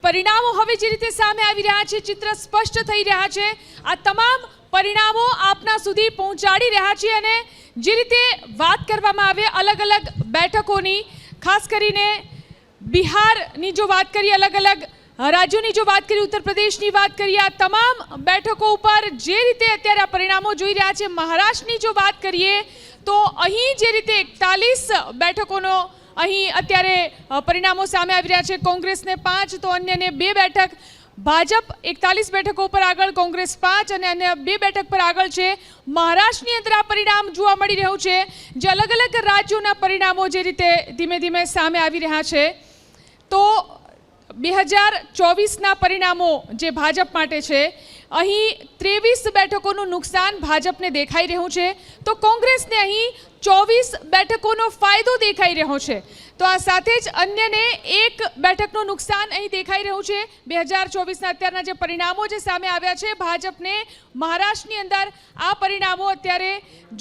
પરિણામો હવે જે રીતે સામે આવી રહ્યા છે, ચિત્ર સ્પષ્ટ થઈ રહ્યા છે, આ તમામ પરિણામો આપના સુધી પહોંચાડી રહ્યા છે અને જે રીતે વાત કરવામાં આવે અલગ અલગ બેઠકોની, ખાસ કરીને બિહારની જો વાત કરીએ, અલગ અલગ રાજ્યોની જો વાત કરીએ, ઉત્તર પ્રદેશની વાત કરીએ, આ તમામ બેઠકો ઉપર જે રીતે અત્યારે આ પરિણામો જોઈ રહ્યા છે, મહારાષ્ટ્રની જો વાત કરીએ તો અહીં જે રીતે 41 બેઠકોનો અહીં અત્યારે પરિણામો સામે આવી રહ્યા છે, કોંગ્રેસને 5 તો અન્યને 2 બેઠક, ભાજપ 41 બેઠકો પર આગળ, કોંગ્રેસ 5 અને અન્ય 2 બેઠક પર આગળ છે. મહારાષ્ટ્રની અંદર આ પરિણામ જોવા મળી રહ્યું છે, જે અલગ અલગ રાજ્યોના પરિણામો જે રીતે ધીમે ધીમે સામે આવી રહ્યા છે. તો 2024ના પરિણામો જે ભાજપ માટે છે, અહીં 23 બેઠકોનું નુકસાન ભાજપને દેખાઈ રહ્યું છે, તો કોંગ્રેસને અહીં 24 બેઠકોનો ફાયદો દેખાઈ રહ્યો છે. તો આ સાથે જ અન્યને 1 બેઠકનું નુકસાન અહીં દેખાઈ રહ્યું છે. 2024ના અત્યારના જે પરિણામો જે સામે આવ્યા છે, ભાજપને મહારાષ્ટ્રની અંદર આ પરિણામો અત્યારે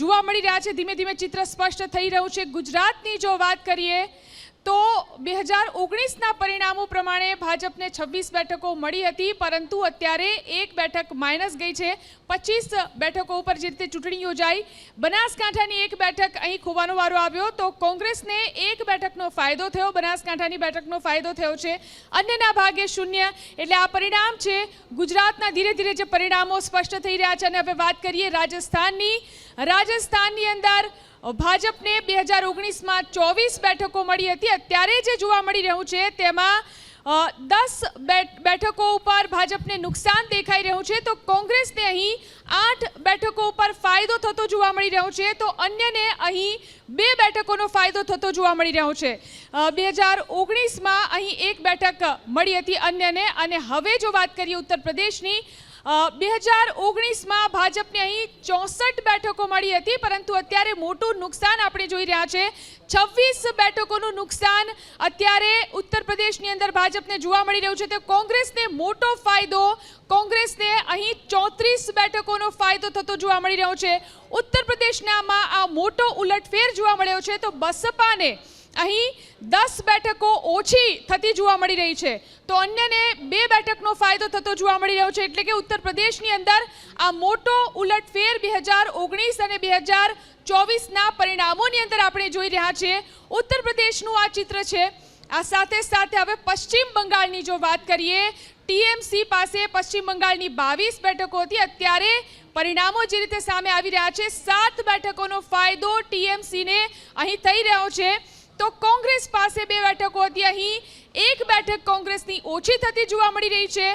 જોવા મળી રહ્યા છે. ધીમે ધીમે ચિત્ર સ્પષ્ટ થઈ રહ્યું છે. ગુજરાતની જો વાત કરીએ તો 2019ના પરિણામો પ્રમાણે ભાજપને 26 બેઠકો મળી હતી, પરંતુ અત્યારે 1 બેઠક માઇનસ ગઈ છે. 25 બેઠકો ઉપર જે રીતે ચૂંટણી યોજાઈ, બનાસકાંઠાની 1 બેઠક અહીં ખોવાનો વારો આવ્યો, તો કોંગ્રેસને 1 બેઠકનો ફાયદો થયો, બનાસકાંઠાની બેઠકનો ફાયદો થયો છે, અન્યના ભાગે 0. એટલે આ પરિણામ છે ગુજરાતના. ધીરે ધીરે જે પરિણામો સ્પષ્ટ થઈ રહ્યા છે. અને હવે વાત કરીએ રાજસ્થાનની અંદર ભાજપને 2019માં 24 બેઠકો મળી હતી. અત્યારે જે જોવા મળી રહ્યું છે તેમાં 10 બેઠકો ઉપર ભાજપને નુકસાન દેખાઈ રહ્યું છે, તો કોંગ્રેસને અહીં 8 બેઠકો ઉપર ફાયદો થતો જોવા મળી રહ્યો છે, તો અન્યને અહીં 2 બેઠકોનો ફાયદો થતો જોવા મળી રહ્યો છે. 2019માં અહીં 1 બેઠક મળી હતી અન્યને. અને હવે જો વાત કરીએ ઉત્તર પ્રદેશની, 2019માં ભાજપને અહીં 64 બેઠકો મળી હતી, પરંતુ અત્યારે મોટું નુકસાન આપણે જોઈ રહ્યા છે. 26 બેઠકોનું નુકસાન અત્યારે ઉત્તર પ્રદેશની અંદર ભાજપને જોવા મળી રહ્યું છે. તો કોંગ્રેસને મોટો ફાયદો, કોંગ્રેસને અહીં 34 બેઠકોનો ફાયદો થતો જોવા મળી રહ્યો છે. ઉત્તર પ્રદેશનામાં આ મોટો ઉલટફેર જોવા મળ્યો છે, તો બસપાને અહીં 10 બેઠકો ઓછી થતી જોવા મળી રહી છે, તો અન્યને 2 બેઠકનો ફાયદો થતો જોવા મળી રહ્યો છે. એટલે કે ઉત્તર પ્રદેશની અંદર આ મોટો ઉલટફેર 2019 અને 2024ના પરિણામોની અંદર આપણે જોઈ રહ્યા છીએ. ઉત્તર પ્રદેશનું આ ચિત્ર છે. આ સાથે સાથે હવે પશ્ચિમ બંગાળની જો વાત કરીએ, ટીએમસી પાસે પશ્ચિમ બંગાળની 22 બેઠકો હતી. અત્યારે પરિણામો જે રીતે સામે આવી રહ્યા છે, 7 બેઠકોનો ફાયદો ટીએમસીને અહીં થઈ રહ્યો છે. તો કોંગ્રેસ પાસે 2 બેઠકો હતી, અહીં 1 બેઠક કોંગ્રેસની ઓછી થતી જોવા મળી રહી છે.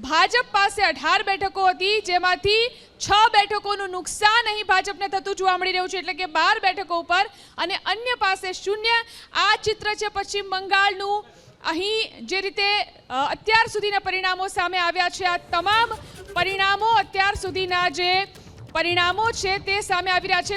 ભાજપ પાસે 18 બેઠકો હતી, જેમાંથી 6 બેઠકોનું નુકસાન અહીં ભાજપને થતું જોવા મળી રહ્યું છે, એટલે કે 12 બેઠકો ઉપર, અને અન્ય પાસે 0. આ ચિત્ર છે પશ્ચિમ બંગાળનું. અહીં જે રીતે અત્યાર સુધીના પરિણામો સામે આવ્યા છે, આ તમામ પરિણામો અત્યાર સુધીના જે પરિણામો છે તે સામે આવી રહ્યા છે.